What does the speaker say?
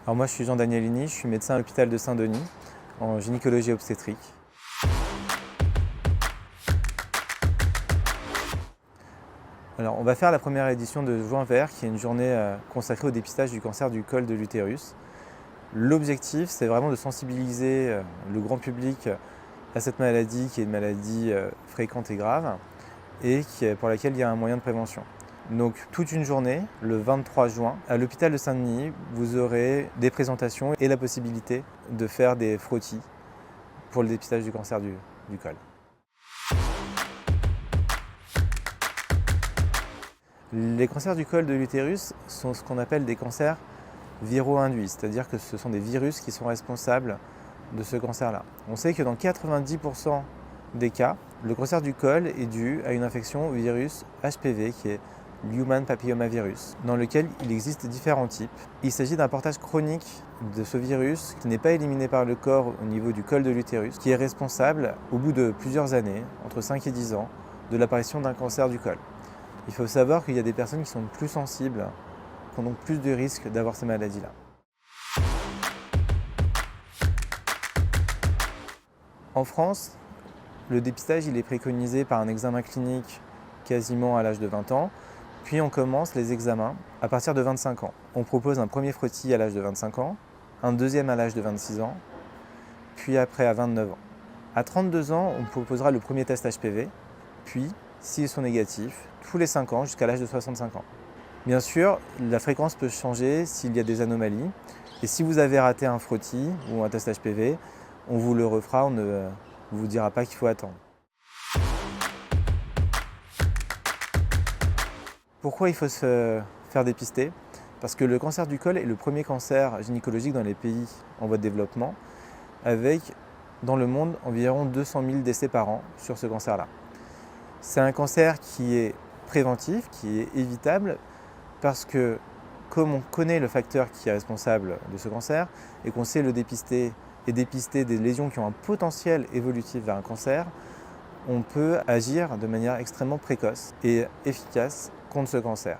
Alors moi je suis Jean Danielini, je suis médecin à l'hôpital de Saint-Denis en gynécologie obstétrique. Alors on va faire la première édition de Juin Vert qui est une journée consacrée au dépistage du cancer du col de l'utérus. L'objectif c'est vraiment de sensibiliser le grand public à cette maladie qui est une maladie fréquente et grave et pour laquelle il y a un moyen de prévention. Donc toute une journée, le 23 juin, à l'hôpital de Saint-Denis, vous aurez des présentations et la possibilité de faire des frottis pour le dépistage du cancer du col. Les cancers du col de l'utérus sont ce qu'on appelle des cancers viro-induits, c'est-à-dire que ce sont des virus qui sont responsables de ce cancer-là. On sait que dans 90% des cas, le cancer du col est dû à une infection au virus HPV qui est l'Human Papillomavirus, dans lequel il existe différents types. Il s'agit d'un portage chronique de ce virus qui n'est pas éliminé par le corps au niveau du col de l'utérus, qui est responsable, au bout de plusieurs années, entre 5 et 10 ans, de l'apparition d'un cancer du col. Il faut savoir qu'il y a des personnes qui sont plus sensibles, qui ont donc plus de risques d'avoir ces maladies-là. En France, le dépistage il est préconisé par un examen clinique quasiment à l'âge de 20 ans, puis on commence les examens à partir de 25 ans. On propose un premier frottis à l'âge de 25 ans, un deuxième à l'âge de 26 ans, puis après à 29 ans. À 32 ans, on proposera le premier test HPV, puis, s'ils sont négatifs, tous les 5 ans jusqu'à l'âge de 65 ans. Bien sûr, la fréquence peut changer s'il y a des anomalies, et si vous avez raté un frottis ou un test HPV, on vous le refera, on ne vous dira pas qu'il faut attendre. Pourquoi il faut se faire dépister? Parce que le cancer du col est le premier cancer gynécologique dans les pays en voie de développement, avec dans le monde environ 200 000 décès par an sur ce cancer-là. C'est un cancer qui est préventif, qui est évitable, parce que comme on connaît le facteur qui est responsable de ce cancer et qu'on sait le dépister et dépister des lésions qui ont un potentiel évolutif vers un cancer, on peut agir de manière extrêmement précoce et efficace contre ce cancer.